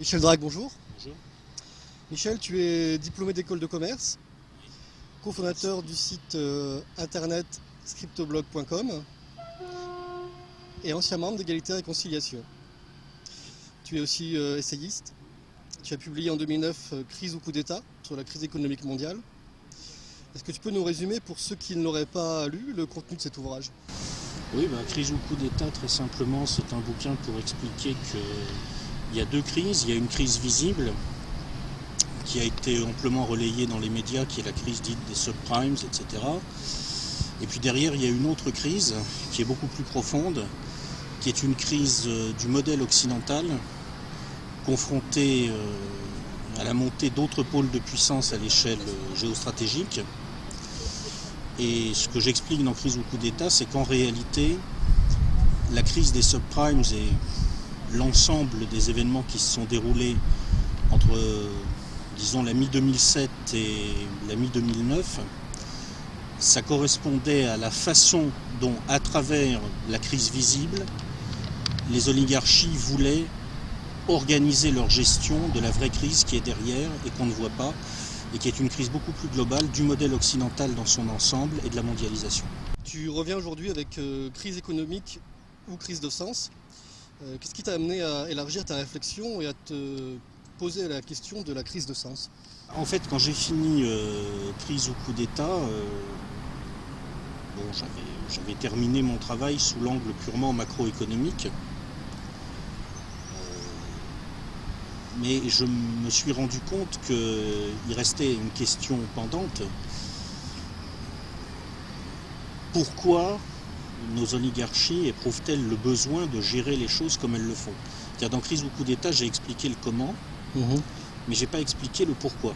Michel Drac, bonjour. Bonjour. Michel, tu es diplômé d'école de commerce, cofondateur du site internet scriptoblog.com et ancien membre d'Égalité et Réconciliation. Tu es aussi essayiste. Tu as publié en 2009 Crise ou coup d'État sur la crise économique mondiale. Est-ce que tu peux nous résumer, pour ceux qui ne l'auraient pas lu, le contenu de cet ouvrage? Oui, Crise ou coup d'État, très simplement, c'est un bouquin pour expliquer qu'il y a deux crises. Il y a une crise visible qui a été amplement relayée dans les médias, qui est la crise dite des subprimes, etc. Et puis derrière, il y a une autre crise qui est beaucoup plus profonde, qui est une crise du modèle occidental, confrontée à la montée d'autres pôles de puissance à l'échelle géostratégique. Et ce que j'explique dans Crise ou coup d'État, c'est qu'en réalité, la crise des subprimes et l'ensemble des événements qui se sont déroulés entre, disons, la mi-2007 et la mi-2009, ça correspondait à la façon dont, à travers la crise visible, les oligarchies voulaient organiser leur gestion de la vraie crise qui est derrière et qu'on ne voit pas, et qui est une crise beaucoup plus globale du modèle occidental dans son ensemble et de la mondialisation. Tu reviens aujourd'hui avec crise économique ou crise de sens. Qu'est-ce qui t'a amené à élargir ta réflexion et à te poser la question de la crise de sens? En fait, quand j'ai fini Crise ou coup d'État, j'avais terminé mon travail sous l'angle purement macroéconomique. Mais je me suis rendu compte qu'il restait une question pendante. Pourquoi nos oligarchies éprouvent-elles le besoin de gérer les choses comme elles le font? Dans Crise ou coup d'État, j'ai expliqué le comment, mais je n'ai pas expliqué le pourquoi.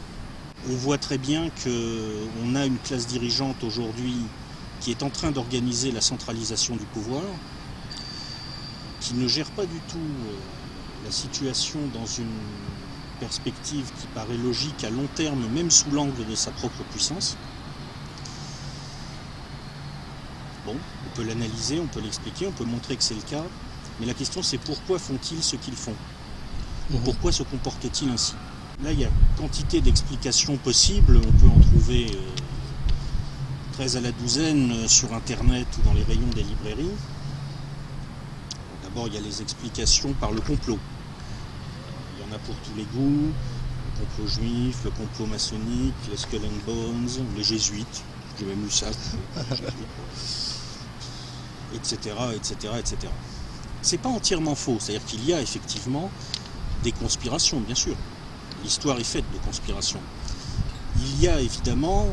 On voit très bien qu'on a une classe dirigeante aujourd'hui qui est en train d'organiser la centralisation du pouvoir, qui ne gère pas du tout la situation dans une perspective qui paraît logique à long terme, même sous l'angle de sa propre puissance. Bon, on peut l'analyser, on peut l'expliquer, on peut montrer que c'est le cas, mais la question c'est pourquoi font-ils ce qu'ils font? Pourquoi se comportent-ils ainsi? Là, il y a quantité d'explications possibles, on peut en trouver 13 à la douzaine sur Internet ou dans les rayons des librairies. D'abord, il y a les explications par le complot. Il y en a pour tous les goûts, le complot juif, le complot maçonnique, les Skull and Bones, les jésuites, j'ai même lu ça, etc., etc., etc. C'est pas entièrement faux, c'est-à-dire qu'il y a effectivement des conspirations, bien sûr. L'histoire est faite de conspirations. Il y a évidemment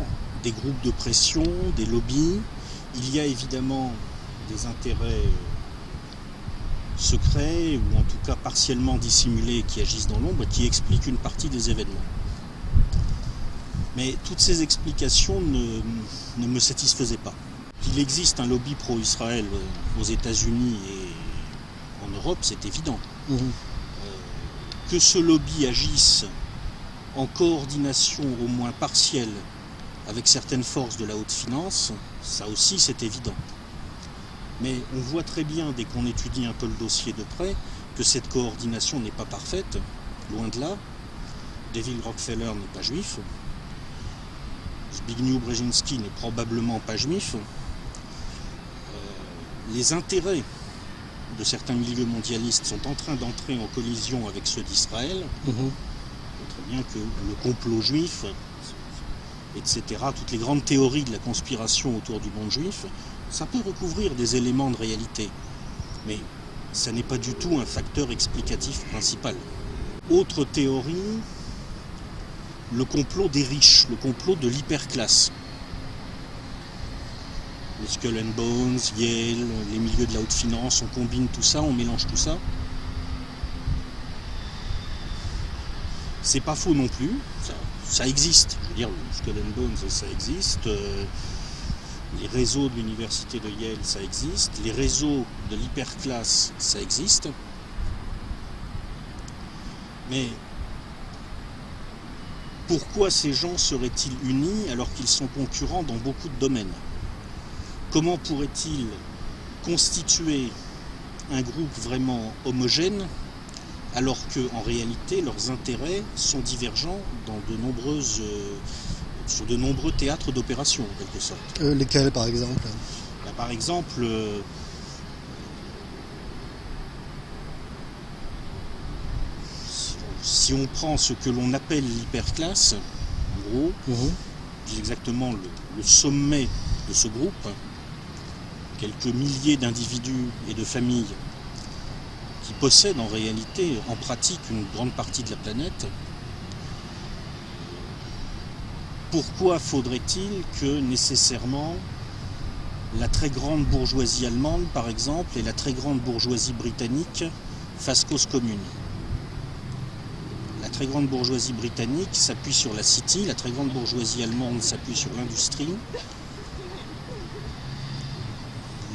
des groupes de pression, des lobbies, il y a évidemment des intérêts secrets, ou en tout cas partiellement dissimulés, qui agissent dans l'ombre, qui expliquent une partie des événements. Mais toutes ces explications ne me satisfaisaient pas. Qu'il existe un lobby pro-Israël aux États-Unis et en Europe, c'est évident. Que ce lobby agisse en coordination au moins partielle avec certaines forces de la haute finance, ça aussi c'est évident. Mais on voit très bien, dès qu'on étudie un peu le dossier de près, que cette coordination n'est pas parfaite, loin de là. David Rockefeller n'est pas juif, Zbigniew Brzezinski n'est probablement pas juif. Les intérêts de certains milieux mondialistes sont en train d'entrer en collision avec ceux d'Israël. On voit très bien que le complot juif, etc., toutes les grandes théories de la conspiration autour du monde juif, ça peut recouvrir des éléments de réalité, mais ça n'est pas du tout un facteur explicatif principal. Autre théorie, le complot des riches, le complot de l'hyperclasse. Les Skull and Bones, Yale, les milieux de la haute finance, on combine tout ça, on mélange tout ça. C'est pas faux non plus, ça existe. Je veux dire, le Skull and Bones, ça existe. Les réseaux de l'université de Yale, ça existe. Les réseaux de l'hyperclasse, ça existe. Mais pourquoi ces gens seraient-ils unis alors qu'ils sont concurrents dans beaucoup de domaines? Comment pourraient-ils constituer un groupe vraiment homogène alors qu'en réalité, leurs intérêts sont divergents dans sur de nombreux théâtres d'opération, en quelque sorte. Lesquels, par exemple? Par exemple, si on prend ce que l'on appelle l'hyperclasse, en gros, plus exactement le sommet de ce groupe, quelques milliers d'individus et de familles qui possèdent en réalité, en pratique, une grande partie de la planète, pourquoi faudrait-il que nécessairement la très grande bourgeoisie allemande, par exemple, et la très grande bourgeoisie britannique fassent cause commune? La très grande bourgeoisie britannique s'appuie sur la City, la très grande bourgeoisie allemande s'appuie sur l'industrie.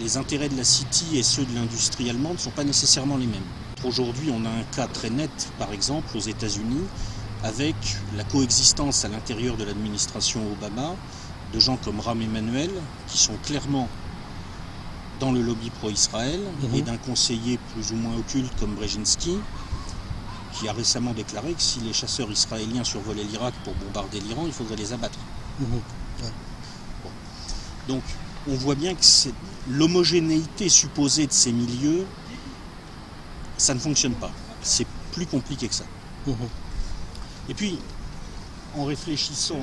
Les intérêts de la City et ceux de l'industrie allemande ne sont pas nécessairement les mêmes. Aujourd'hui, on a un cas très net, par exemple, aux États-Unis, avec la coexistence à l'intérieur de l'administration Obama de gens comme Rahm Emanuel, qui sont clairement dans le lobby pro-Israël, et d'un conseiller plus ou moins occulte comme Brzezinski, qui a récemment déclaré que si les chasseurs israéliens survolaient l'Irak pour bombarder l'Iran, il faudrait les abattre. Ouais. Bon. Donc, on voit bien que l'homogénéité supposée de ces milieux, ça ne fonctionne pas. C'est plus compliqué que ça. Et puis, en réfléchissant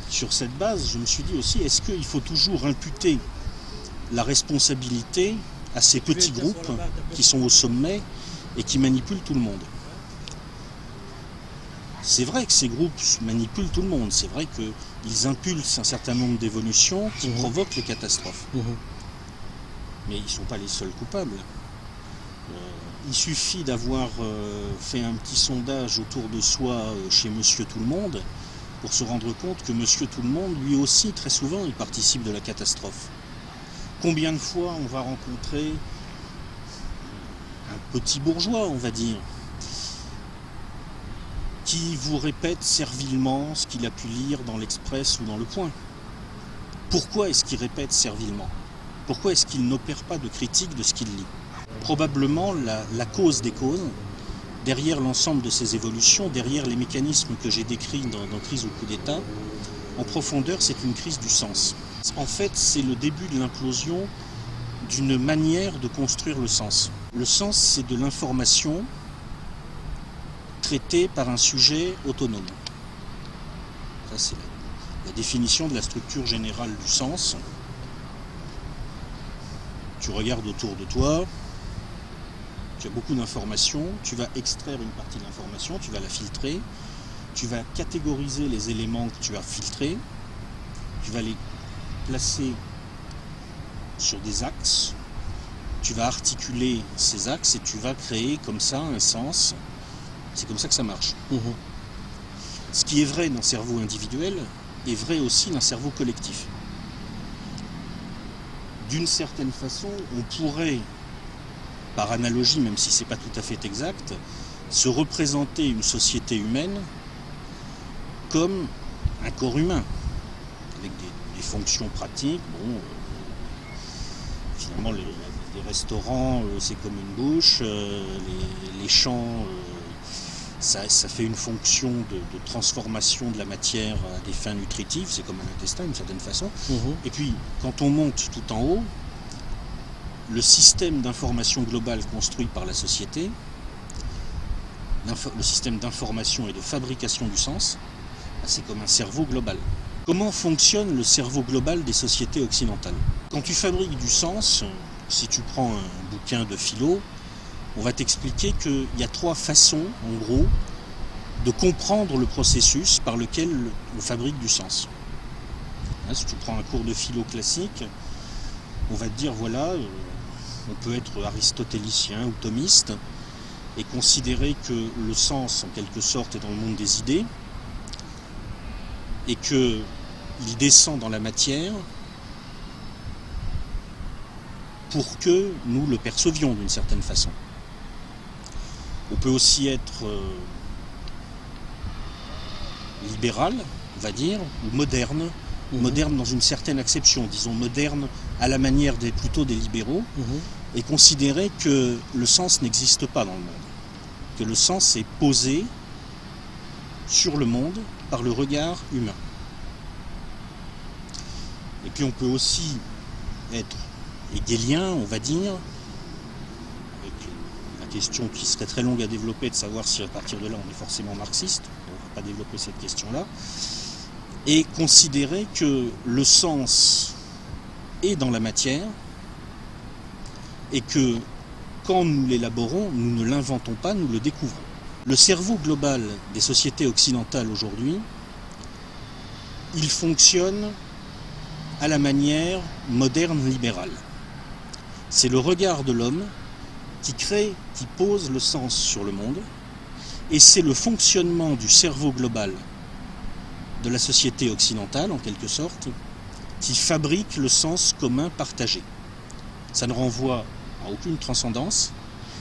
sur cette base, je me suis dit aussi, est-ce qu'il faut toujours imputer la responsabilité à ces petits groupes qui sont au sommet et qui manipulent tout le monde? C'est vrai que ces groupes manipulent tout le monde, c'est vrai qu'ils impulsent un certain nombre d'évolutions qui provoquent les catastrophes. Mais ils ne sont pas les seuls coupables. Il suffit d'avoir fait un petit sondage autour de soi chez Monsieur Tout-le-Monde pour se rendre compte que Monsieur Tout-le-Monde, lui aussi, très souvent, il participe de la catastrophe. Combien de fois on va rencontrer un petit bourgeois, on va dire, qui vous répète servilement ce qu'il a pu lire dans l'Express ou dans Le Point? Pourquoi est-ce qu'il répète servilement? Pourquoi est-ce qu'il n'opère pas de critique de ce qu'il lit? Probablement la cause des causes, derrière l'ensemble de ces évolutions, derrière les mécanismes que j'ai décrits dans Crise ou coup d'État, en profondeur, c'est une crise du sens. En fait, c'est le début de l'implosion d'une manière de construire le sens. Le sens, c'est de l'information traitée par un sujet autonome. Ça, c'est la définition de la structure générale du sens. Tu regardes autour de toi, tu as beaucoup d'informations, tu vas extraire une partie de l'information, tu vas la filtrer, tu vas catégoriser les éléments que tu as filtrés, tu vas les placer sur des axes, tu vas articuler ces axes et tu vas créer comme ça un sens. C'est comme ça que ça marche. Ce qui est vrai d'un cerveau individuel est vrai aussi d'un cerveau collectif. D'une certaine façon, on pourrait, par analogie, même si ce n'est pas tout à fait exact, se représenter une société humaine comme un corps humain, avec des fonctions pratiques. Bon, finalement, les restaurants, c'est comme une bouche, les champs, ça fait une fonction de transformation de la matière à des fins nutritives, c'est comme un intestin d'une certaine façon. Et puis, quand on monte tout en haut, le système d'information globale construit par la société, le système d'information et de fabrication du sens, c'est comme un cerveau global. Comment fonctionne le cerveau global des sociétés occidentales? Quand tu fabriques du sens, si tu prends un bouquin de philo, on va t'expliquer qu'il y a 3 façons, en gros, de comprendre le processus par lequel on fabrique du sens. Si tu prends un cours de philo classique, on va te dire, voilà, on peut être aristotélicien ou thomiste et considérer que le sens, en quelque sorte, est dans le monde des idées et qu'il descend dans la matière pour que nous le percevions d'une certaine façon. On peut aussi être libéral, on va dire, ou moderne, moderne dans une certaine acception, disons moderne à la manière plutôt des libéraux, et considérer que le sens n'existe pas dans le monde. que le sens est posé sur le monde par le regard humain. Et puis on peut aussi être hegelien, on va dire, avec la question qui serait très longue à développer de savoir si à partir de là on est forcément marxiste, on ne va pas développer cette question-là, et considérer que le sens est dans la matière et que quand nous l'élaborons, nous ne l'inventons pas, nous le découvrons. Le cerveau global des sociétés occidentales aujourd'hui, il fonctionne à la manière moderne libérale. C'est le regard de l'homme qui crée, qui pose le sens sur le monde, et c'est le fonctionnement du cerveau global de la société occidentale, en quelque sorte, qui fabrique le sens commun partagé. Ça ne renvoie à aucune transcendance,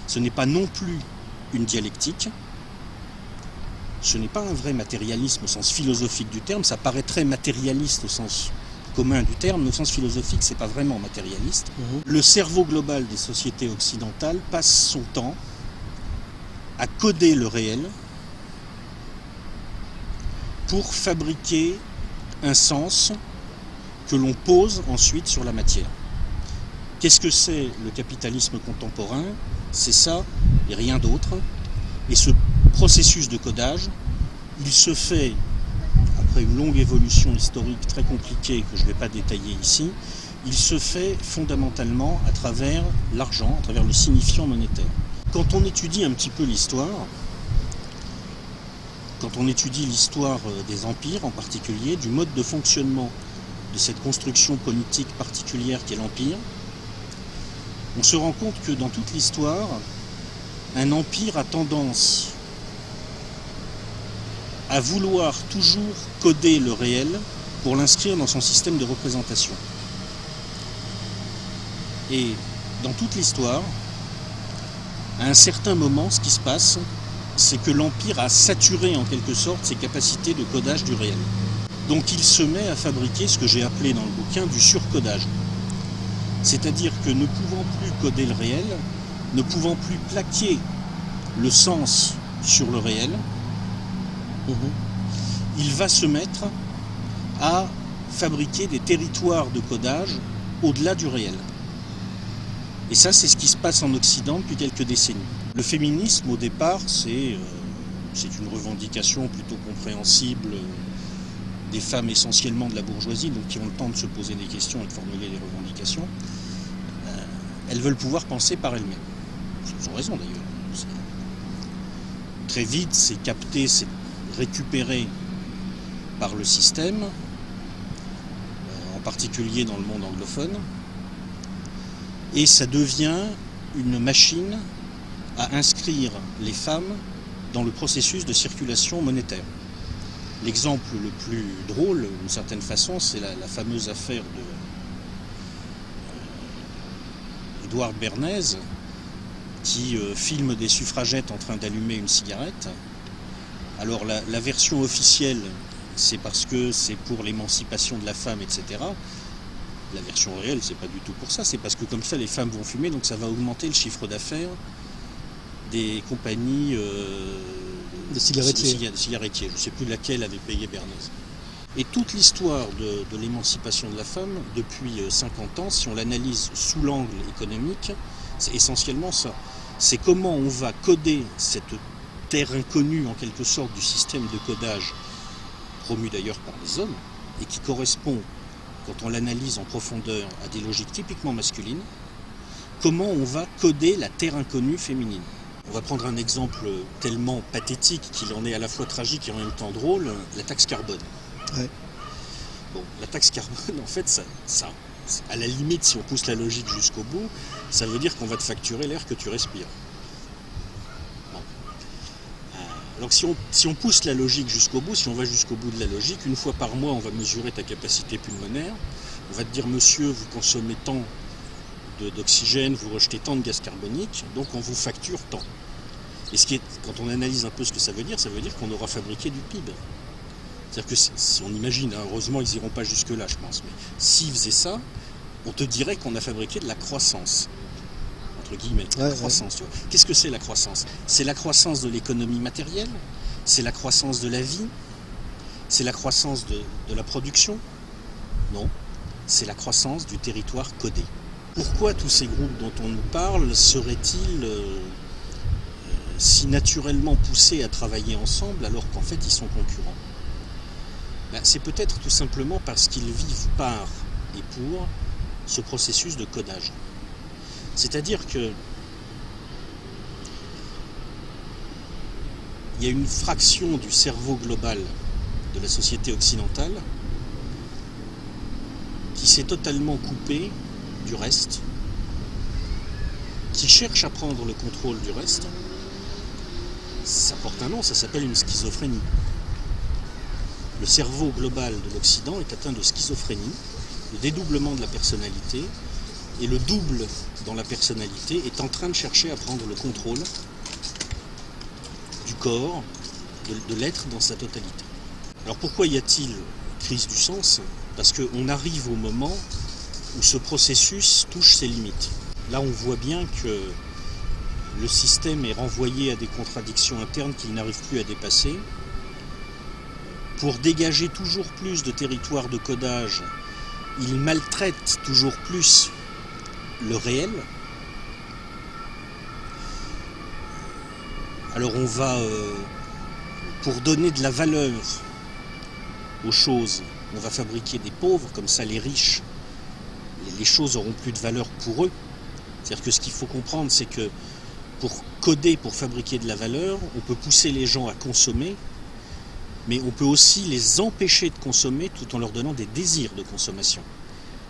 ce n'est pas non plus une dialectique, ce n'est pas un vrai matérialisme au sens philosophique du terme, ça paraît très matérialiste au sens commun du terme, mais au sens philosophique, c'est pas vraiment matérialiste. Le cerveau global des sociétés occidentales passe son temps à coder le réel pour fabriquer un sens que l'on pose ensuite sur la matière. Qu'est-ce que c'est le capitalisme contemporain? C'est ça et rien d'autre. Et ce processus de codage, il se fait, après une longue évolution historique très compliquée que je ne vais pas détailler ici, il se fait fondamentalement à travers l'argent, à travers le signifiant monétaire. Quand on étudie un petit peu l'histoire, quand on étudie l'histoire des empires en particulier, du mode de fonctionnement de cette construction politique particulière qu'est l'empire, on se rend compte que dans toute l'histoire, un empire a tendance à vouloir toujours coder le réel pour l'inscrire dans son système de représentation. Et dans toute l'histoire, à un certain moment, ce qui se passe, c'est que l'empire a saturé en quelque sorte ses capacités de codage du réel. Donc il se met à fabriquer ce que j'ai appelé dans le bouquin du surcodage. C'est-à-dire que ne pouvant plus coder le réel, ne pouvant plus plaquer le sens sur le réel, il va se mettre à fabriquer des territoires de codage au-delà du réel. Et ça, c'est ce qui se passe en Occident depuis quelques décennies. Le féminisme, au départ, c'est une revendication plutôt compréhensible des femmes essentiellement de la bourgeoisie, donc qui ont le temps de se poser des questions et de formuler des revendications. Elles veulent pouvoir penser par elles-mêmes. Elles ont raison d'ailleurs. Très vite, c'est capté, c'est récupéré par le système, en particulier dans le monde anglophone, et ça devient une machine à inscrire les femmes dans le processus de circulation monétaire. L'exemple le plus drôle, d'une certaine façon, c'est la fameuse affaire d'Édouard Bernays, qui filme des suffragettes en train d'allumer une cigarette. Alors la version officielle, c'est parce que c'est pour l'émancipation de la femme, etc. La version réelle, c'est pas du tout pour ça, c'est parce que comme ça les femmes vont fumer, donc ça va augmenter le chiffre d'affaires des compagnies de cigarettiers. Je ne sais plus laquelle avait payé Bernays. Et toute l'histoire de l'émancipation de la femme, depuis 50 ans, si on l'analyse sous l'angle économique, c'est essentiellement ça. C'est comment on va coder cette terre inconnue, en quelque sorte, du système de codage, promu d'ailleurs par les hommes, et qui correspond, quand on l'analyse en profondeur, à des logiques typiquement masculines, comment on va coder la terre inconnue féminine. On va prendre un exemple tellement pathétique qu'il en est à la fois tragique et en même temps drôle, la taxe carbone. Ouais. Bon, la taxe carbone, en fait, ça, à la limite, si on pousse la logique jusqu'au bout, ça veut dire qu'on va te facturer l'air que tu respires. Bon. Alors si on pousse la logique jusqu'au bout, si on va jusqu'au bout de la logique, une fois par mois, on va mesurer ta capacité pulmonaire, on va te dire, monsieur, vous consommez tant d'oxygène, vous rejetez tant de gaz carbonique, donc on vous facture tant. Et quand on analyse un peu ce que ça veut dire qu'on aura fabriqué du PIB. C'est-à-dire que si on imagine, heureusement ils n'iront pas jusque-là je pense, mais s'ils faisaient ça, on te dirait qu'on a fabriqué de la croissance, entre entre guillemets. Ouais, Croissance, tu vois. Qu'est-ce que c'est la croissance? C'est la croissance de l'économie matérielle, c'est la croissance de la vie, c'est la croissance de la production? Non, c'est la croissance du territoire codé. Pourquoi tous ces groupes dont on nous parle seraient-ils si naturellement poussés à travailler ensemble alors qu'en fait ils sont concurrents? C'est peut-être tout simplement parce qu'ils vivent par et pour ce processus de codage. C'est-à-dire que il y a une fraction du cerveau global de la société occidentale qui s'est totalement coupée du reste, qui cherche à prendre le contrôle du reste. Ça porte un nom, ça s'appelle une schizophrénie. Le cerveau global de l'Occident est atteint de schizophrénie, de dédoublement de la personnalité, et le double dans la personnalité est en train de chercher à prendre le contrôle du corps, de l'être dans sa totalité. Alors pourquoi y a-t-il crise du sens? Parce qu'on arrive au moment où ce processus touche ses limites. Là, on voit bien que le système est renvoyé à des contradictions internes qu'il n'arrive plus à dépasser. Pour dégager toujours plus de territoires de codage, il maltraite toujours plus le réel. Alors on va, pour donner de la valeur aux choses, on va fabriquer des pauvres, comme ça les riches, les choses auront plus de valeur pour eux. C'est-à-dire que ce qu'il faut comprendre, c'est que pour coder, pour fabriquer de la valeur, on peut pousser les gens à consommer, mais on peut aussi les empêcher de consommer tout en leur donnant des désirs de consommation.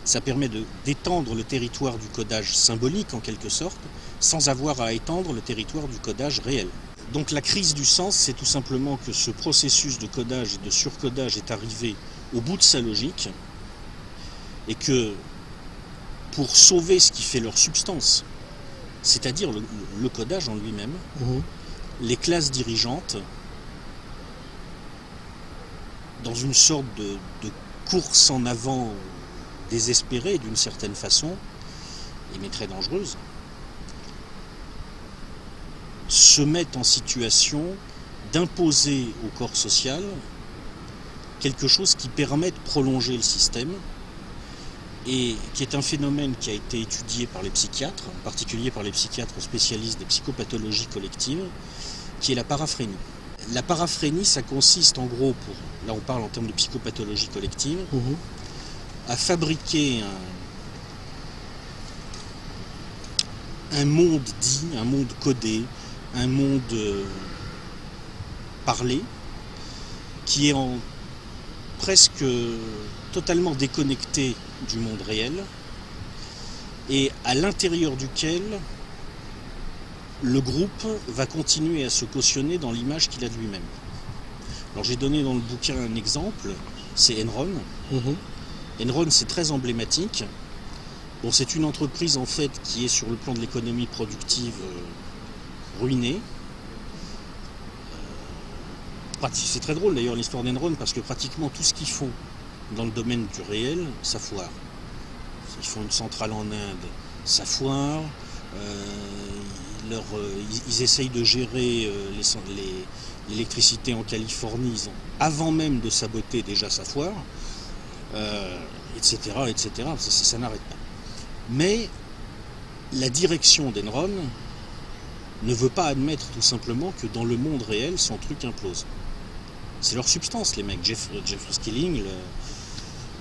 Ça permet d'étendre le territoire du codage symbolique en quelque sorte, sans avoir à étendre le territoire du codage réel. Donc la crise du sens, c'est tout simplement que ce processus de codage et de surcodage est arrivé au bout de sa logique, et que pour sauver ce qui fait leur substance, c'est-à-dire le codage en lui-même, les classes dirigeantes, dans une sorte de course en avant désespérée d'une certaine façon, mais très dangereuse, se mettent en situation d'imposer au corps social quelque chose qui permet de prolonger le système, et qui est un phénomène qui a été étudié par les psychiatres, en particulier par les psychiatres spécialistes des psychopathologies collectives, qui est la paraphrénie. La paraphrénie, ça consiste en gros, là on parle en termes de psychopathologie collective, à fabriquer un monde dit, un monde codé, un monde parlé, qui est presque totalement déconnecté du monde réel, et à l'intérieur duquel le groupe va continuer à se cautionner dans l'image qu'il a de lui-même. Alors j'ai donné dans le bouquin un exemple, c'est Enron. Enron, c'est très emblématique. Bon, c'est une entreprise en fait qui est sur le plan de l'économie productive ruinée. C'est très drôle d'ailleurs l'histoire d'Enron, parce que pratiquement tout ce qu'ils font dans le domaine du réel, ça foire. Ils font une centrale en Inde, ça foire. Ils essayent de gérer l'électricité en Californie, avant même de saboter déjà ça foire, etc. etc. Ça n'arrête pas. Mais la direction d'Enron ne veut pas admettre tout simplement que dans le monde réel, son truc implose. C'est leur substance, les mecs. Jeffrey Skilling,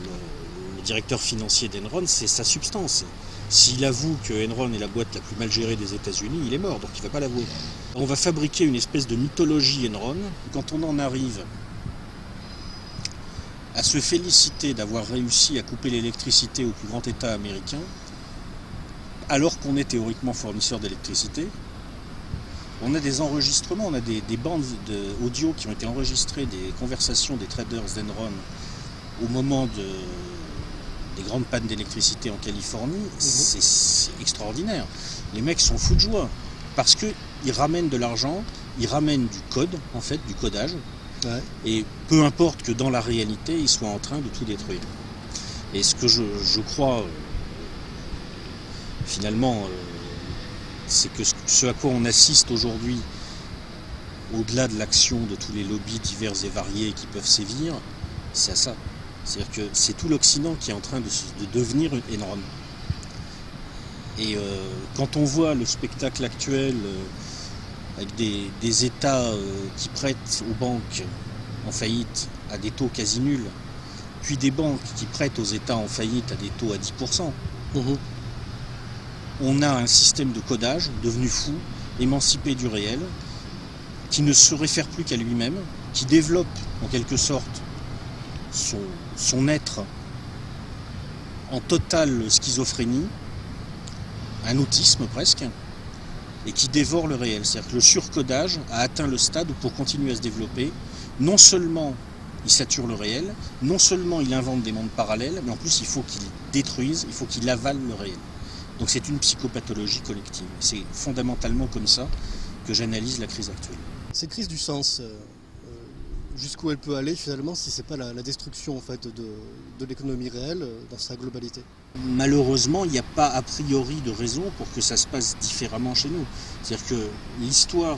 le directeur financier d'Enron, c'est sa substance. S'il avoue que Enron est la boîte la plus mal gérée des États-Unis, il est mort, donc il ne va pas l'avouer. On va fabriquer une espèce de mythologie Enron. Quand on en arrive à se féliciter d'avoir réussi à couper l'électricité au plus grand État américain, alors qu'on est théoriquement fournisseur d'électricité, on a des enregistrements, on a des bandes audio qui ont été enregistrées des conversations des traders d'Enron au moment des grandes pannes d'électricité en Californie. C'est extraordinaire. Les mecs sont fous de joie parce qu'ils ramènent de l'argent, ils ramènent du code, en fait, du codage, et peu importe que dans la réalité, ils soient en train de tout détruire. Et ce que je crois finalement c'est que ce à quoi on assiste aujourd'hui, au-delà de l'action de tous les lobbies divers et variés qui peuvent sévir, c'est à ça. C'est-à-dire que c'est tout l'Occident qui est en train de devenir énorme. Et quand on voit le spectacle actuel avec des États qui prêtent aux banques en faillite à des taux quasi nuls, puis des banques qui prêtent aux États en faillite à des taux à 10%, on a un système de codage devenu fou, émancipé du réel, qui ne se réfère plus qu'à lui-même, qui développe en quelque sorte son être en totale schizophrénie, un autisme presque, et qui dévore le réel. C'est-à-dire que le surcodage a atteint le stade où pour continuer à se développer, non seulement il sature le réel, non seulement il invente des mondes parallèles, mais en plus il faut qu'il détruise, il faut qu'il avale le réel. Donc c'est une psychopathologie collective. C'est fondamentalement comme ça que j'analyse la crise actuelle. Cette crise du sens, jusqu'où elle peut aller finalement si c'est pas la destruction en fait de l'économie réelle dans sa globalité? Malheureusement, il n'y a pas a priori de raison pour que ça se passe différemment chez nous. C'est-à-dire que l'histoire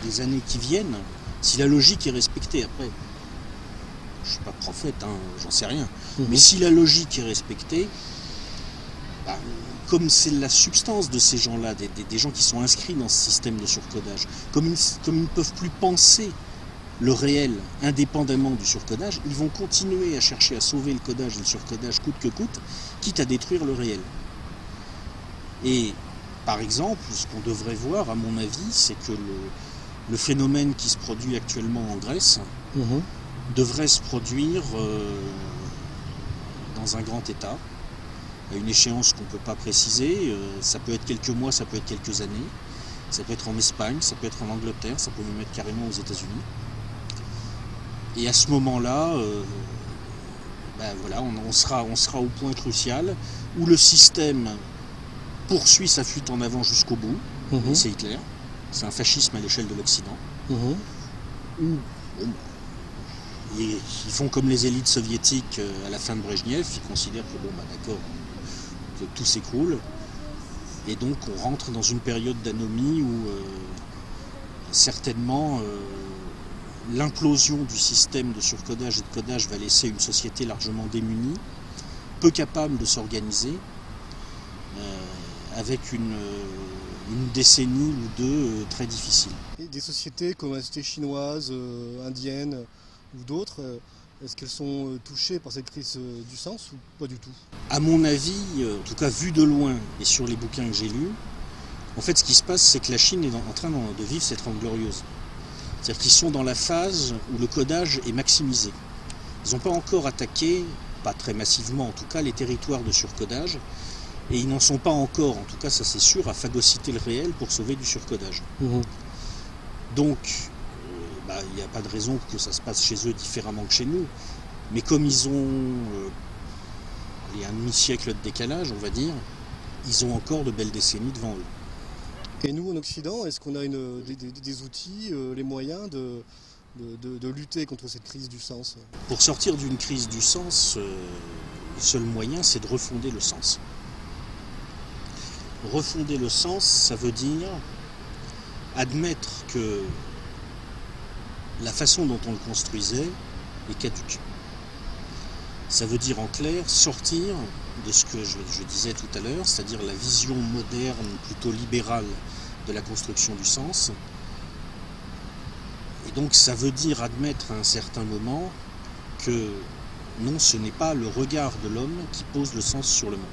des années qui viennent, si la logique est respectée, après, je ne suis pas prophète, j'en sais rien, mais si la logique est respectée, comme c'est la substance de ces gens-là, des gens qui sont inscrits dans ce système de surcodage, comme ils ne peuvent plus penser le réel indépendamment du surcodage, ils vont continuer à chercher à sauver le codage et le surcodage coûte que coûte, quitte à détruire le réel. Et par exemple, ce qu'on devrait voir, à mon avis, c'est que le phénomène qui se produit actuellement en Grèce devrait se produire dans un grand État, à une échéance qu'on ne peut pas préciser. Ça peut être quelques mois, ça peut être quelques années, ça peut être en Espagne, ça peut être en Angleterre, ça peut même être carrément aux États-Unis. Et à ce moment-là, on sera au point crucial où le système poursuit sa fuite en avant jusqu'au bout. Et c'est Hitler. C'est un fascisme à l'échelle de l'Occident. Ils font comme les élites soviétiques à la fin de Brejnev. Ils considèrent que d'accord, que tout s'écroule. Et donc on rentre dans une période d'anomie où certainement l'implosion du système de surcodage et de codage va laisser une société largement démunie, peu capable de s'organiser, avec une décennie ou deux très difficile. Et des sociétés comme la société chinoise, indienne ou d'autres, est-ce qu'elles sont touchées par cette crise du sens ou pas du tout? À mon avis, en tout cas vu de loin et sur les bouquins que j'ai lus, en fait ce qui se passe c'est que la Chine est en train de vivre cette Trente Glorieuses. C'est-à-dire qu'ils sont dans la phase où le codage est maximisé. Ils n'ont pas encore attaqué, pas très massivement en tout cas, les territoires de surcodage, et ils n'en sont pas encore, en tout cas ça c'est sûr, à phagocyter le réel pour sauver du surcodage. Donc, il n'y a pas de raison que ça se passe chez eux différemment que chez nous, mais comme ils ont un demi-siècle de décalage, on va dire, ils ont encore de belles décennies devant eux. Et nous, en Occident, est-ce qu'on a des outils, les moyens de lutter contre cette crise du sens? Pour sortir d'une crise du sens, le seul moyen, c'est de refonder le sens. Refonder le sens, ça veut dire admettre que la façon dont on le construisait est caduque. Ça veut dire en clair sortir de ce que je disais tout à l'heure, c'est-à-dire la vision moderne, plutôt libérale de la construction du sens. Et donc ça veut dire admettre à un certain moment que non, ce n'est pas le regard de l'homme qui pose le sens sur le monde.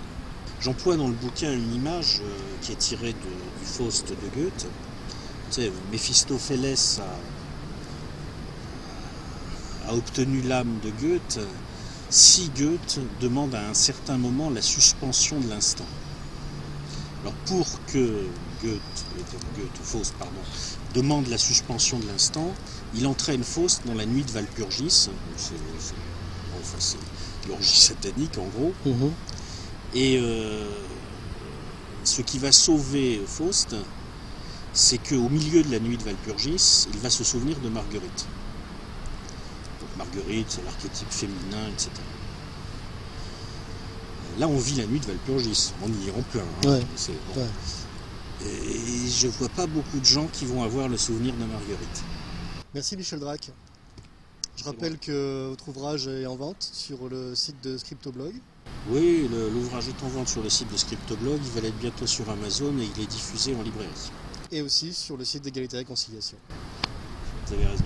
J'emploie dans le bouquin une image qui est tirée du Faust de Goethe. Tu sais, Méphistophélès a obtenu l'âme de Goethe si Goethe demande à un certain moment la suspension de l'instant. Alors pour que Faust demande la suspension de l'instant, il entraîne Faust dans la nuit de Walpurgis, c'est l'orgie satanique en gros, et ce qui va sauver Faust, c'est qu'au milieu de la nuit de Walpurgis, il va se souvenir de Marguerite. Donc Marguerite, c'est l'archétype féminin, etc. Là, on vit la nuit de Walpurgis, on y est en plein. Ouais. C'est, bon. Ouais. Et je vois pas beaucoup de gens qui vont avoir le souvenir de Marguerite. Merci Michel Drac. Je rappelle que votre ouvrage est en vente sur le site de Scriptoblog. Oui, l'ouvrage est en vente sur le site de Scriptoblog, il va l'être bientôt sur Amazon et il est diffusé en librairie. Et aussi sur le site d'Égalité et Réconciliation. Vous avez raison.